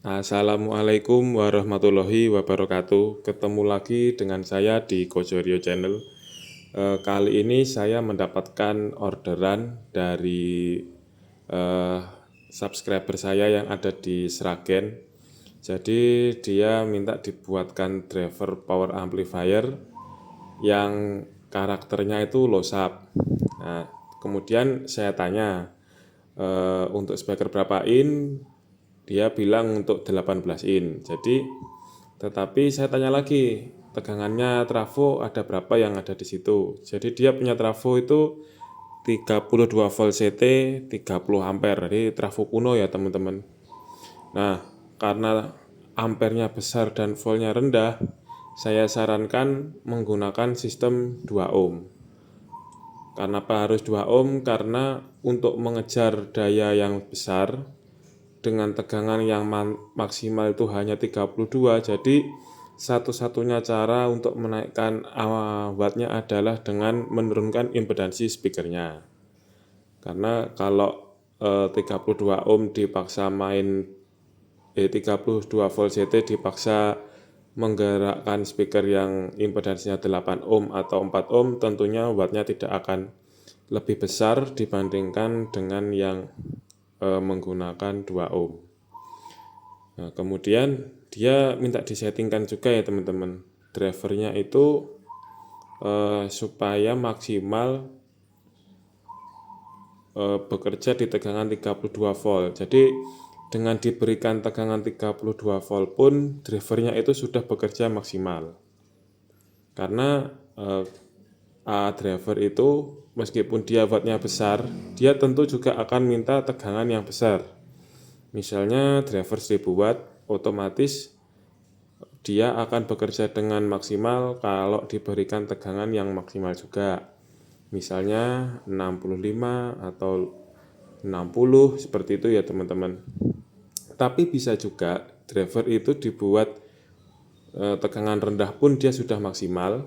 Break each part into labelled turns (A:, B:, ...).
A: Assalamualaikum warahmatullahi wabarakatuh. Ketemu lagi dengan saya di Kojorio Channel. Kali ini saya mendapatkan orderan dari eh, subscriber saya yang ada di Sragen. Jadi dia minta dibuatkan driver power amplifier yang karakternya itu low sub. Nah, kemudian saya tanya untuk speaker berapa in, dia bilang untuk 18 in. Jadi tetapi saya tanya lagi, tegangannya trafo ada berapa yang ada di situ. Jadi dia punya trafo itu 32 volt CT 30 ampere. Jadi trafo kuno ya teman-teman. Nah, karena ampernya besar dan voltnya rendah, saya sarankan menggunakan sistem 2 ohm. Kenapa harus 2 ohm? Karena untuk mengejar daya yang besar dengan tegangan yang maksimal itu hanya 32, jadi satu-satunya cara untuk menaikkan wattnya adalah dengan menurunkan impedansi speakernya. Karena kalau 32 ohm dipaksa 32 volt CT dipaksa menggerakkan speaker yang impedansinya 8 ohm atau 4 ohm, tentunya wattnya tidak akan lebih besar dibandingkan dengan yang menggunakan 2 ohm. Nah, kemudian dia minta disettingkan juga ya teman-teman, drivernya itu supaya maksimal bekerja di tegangan 32 volt. Jadi dengan diberikan tegangan 32 volt pun drivernya itu sudah bekerja maksimal. Karena driver itu meskipun dia wattnya besar, dia tentu juga akan minta tegangan yang besar. Misalnya driver 1000 watt, otomatis dia akan bekerja dengan maksimal kalau diberikan tegangan yang maksimal juga. Misalnya 65 atau 60 seperti itu ya teman-teman. Tapi bisa juga driver itu dibuat tegangan rendah pun dia sudah maksimal,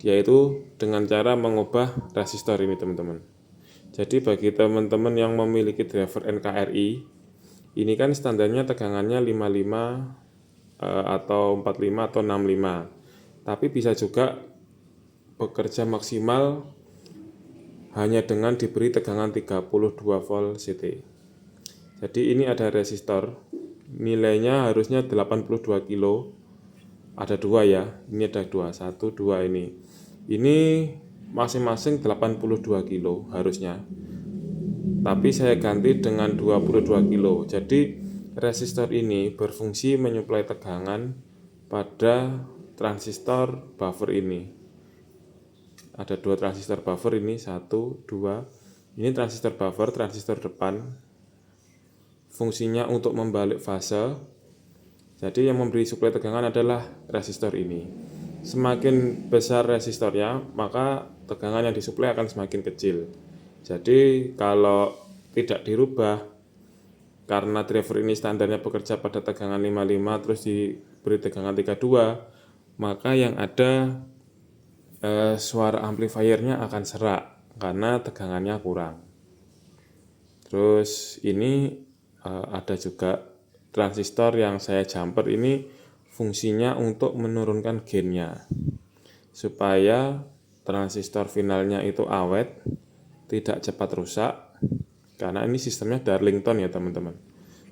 A: yaitu dengan cara mengubah resistor ini teman-teman. Jadi bagi teman-teman yang memiliki driver NKRI, ini kan standarnya tegangannya 55 atau 45 atau 65. Tapi bisa juga bekerja maksimal hanya dengan diberi tegangan 32 volt CT. Jadi ini ada resistor, nilainya harusnya 82 kilo. Ada dua ya, ini ada dua, satu, dua ini. Ini masing-masing 82 kilo harusnya. Tapi saya ganti dengan 22 kilo. Jadi resistor ini berfungsi menyuplai tegangan pada transistor buffer ini. Ada dua transistor buffer ini, satu, dua. Ini transistor buffer, transistor depan. Fungsinya untuk membalik fase. Jadi yang memberi suplai tegangan adalah resistor ini. Semakin besar resistornya, maka tegangan yang disuplai akan semakin kecil. Jadi kalau tidak dirubah, karena driver ini standarnya bekerja pada tegangan 55 terus diberi tegangan 32, maka yang ada suara amplifiernya akan serak karena tegangannya kurang. Terus ini ada juga transistor yang saya jumper, ini fungsinya untuk menurunkan gainnya supaya transistor finalnya itu awet, tidak cepat rusak. Karena ini sistemnya Darlington ya teman-teman.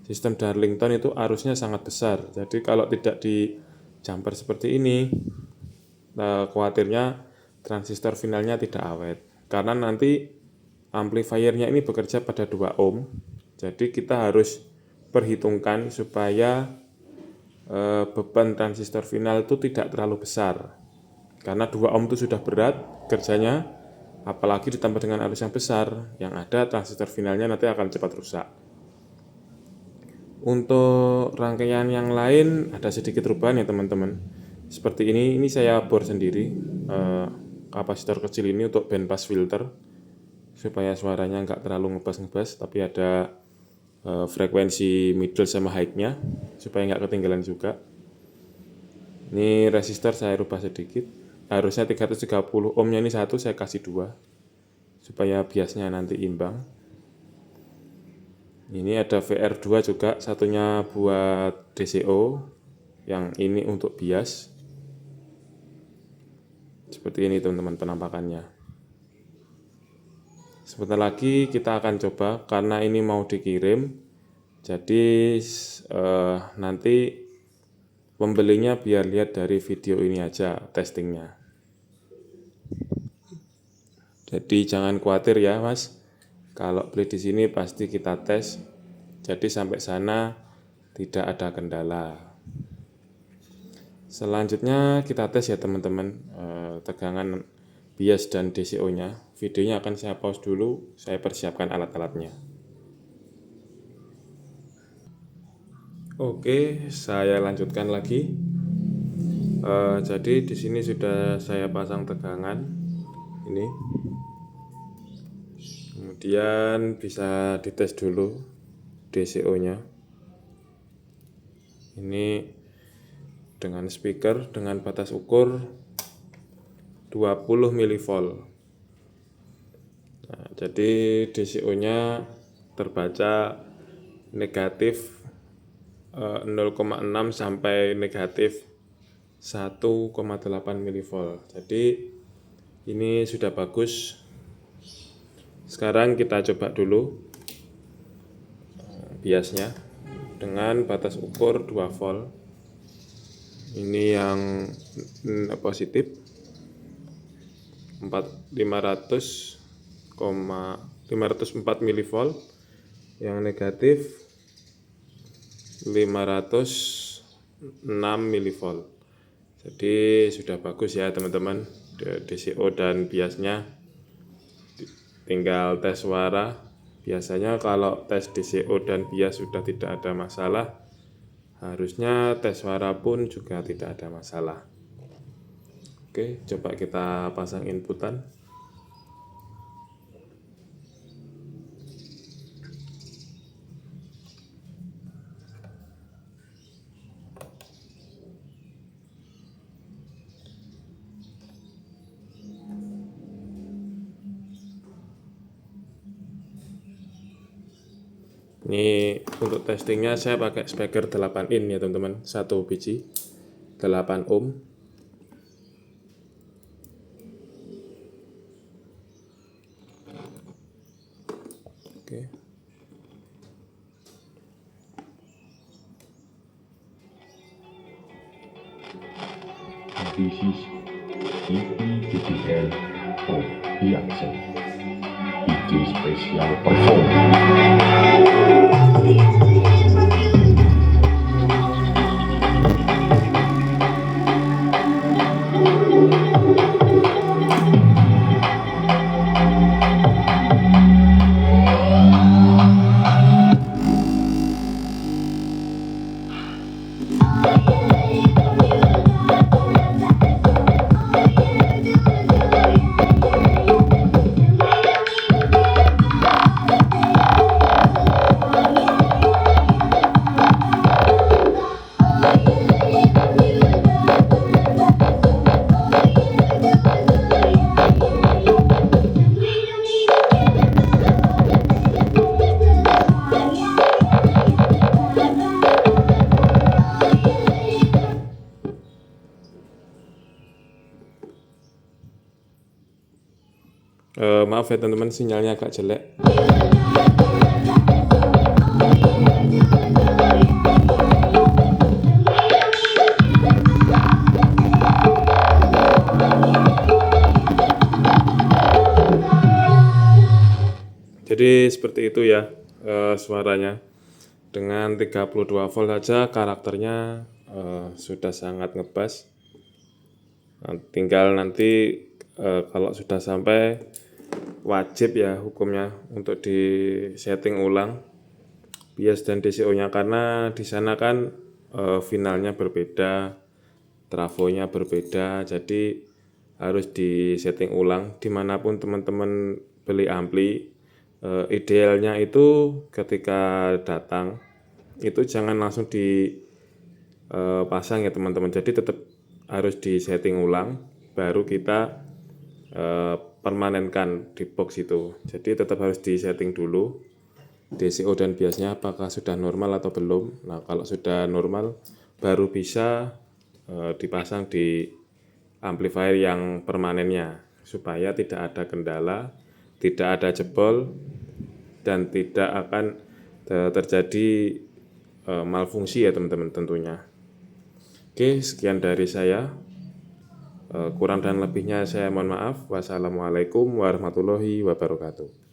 A: Sistem Darlington itu arusnya sangat besar. Jadi kalau tidak di jumper seperti ini, khawatirnya transistor finalnya tidak awet. Karena nanti amplifiernya ini bekerja pada 2 ohm. Jadi kita harus perhitungkan supaya beban transistor final itu tidak terlalu besar. Karena 2 ohm itu sudah berat kerjanya, apalagi ditambah dengan arus yang besar, yang ada transistor finalnya nanti akan cepat rusak. Untuk rangkaian yang lain ada sedikit perubahan ya teman-teman. Seperti ini saya bor sendiri kapasitor kecil ini untuk band pass filter supaya suaranya nggak terlalu ngebas-ngebas, tapi ada frekuensi middle sama high-nya supaya nggak ketinggalan juga. Ini resistor saya rubah sedikit, harusnya 330 ohmnya ini satu, saya kasih 2 supaya biasnya nanti imbang. Ini ada VR2 juga, satunya buat DCO, yang ini untuk bias. Seperti ini teman-teman penampakannya. Sebentar lagi kita akan coba, karena ini mau dikirim, jadi nanti pembelinya biar lihat dari video ini aja testingnya. Jadi jangan khawatir ya Mas, kalau beli di sini pasti kita tes. Jadi sampai sana tidak ada kendala. Selanjutnya kita tes ya teman-teman, tegangan bias dan DCO-nya. Videonya akan saya pause dulu, saya persiapkan alat-alatnya. Oke, saya lanjutkan lagi. Jadi di sini sudah saya pasang tegangan ini. Kemudian bisa dites dulu DCO-nya. Ini dengan speaker dengan batas ukur 20 mV. Nah, jadi DCO-nya terbaca negatif 0,6 sampai negatif 1,8 mV. Jadi ini sudah bagus. Sekarang kita coba dulu biasnya dengan batas ukur 2 volt. Ini yang positif 504 mV, yang negatif 506 mV. Jadi sudah bagus ya teman-teman, DCO dan biasnya. Tinggal tes suara. Biasanya kalau tes DCO dan bias sudah tidak ada masalah, harusnya tes suara pun juga tidak ada masalah. Oke, coba kita pasang inputan. Ini untuk testingnya saya pakai speaker 8 in ya teman-teman, 1 biji 8 ohm. Oke.
B: This is EPGPL of Reaction. It is special performance.
A: Maaf ya teman-teman, sinyalnya agak jelek. Jadi seperti itu ya suaranya. Dengan 32 volt saja karakternya sudah sangat ngebass. Tinggal nanti kalau sudah sampai, wajib ya hukumnya untuk di setting ulang bias dan DCO-nya, karena di sana kan finalnya berbeda, trafonya berbeda, jadi harus di setting ulang. Dimanapun teman-teman beli ampli, idealnya itu ketika datang itu jangan langsung dipasang ya teman-teman, jadi tetap harus di setting ulang baru kita permanenkan di box itu. Jadi tetap harus di setting dulu DCO dan biasnya apakah sudah normal atau belum. Nah, kalau sudah normal baru bisa dipasang di amplifier yang permanennya supaya tidak ada kendala, tidak ada jebol, dan tidak akan terjadi malfungsi ya teman-teman tentunya. Oke, sekian dari saya. Kurang dan lebihnya saya mohon maaf. Wassalamualaikum warahmatullahi wabarakatuh.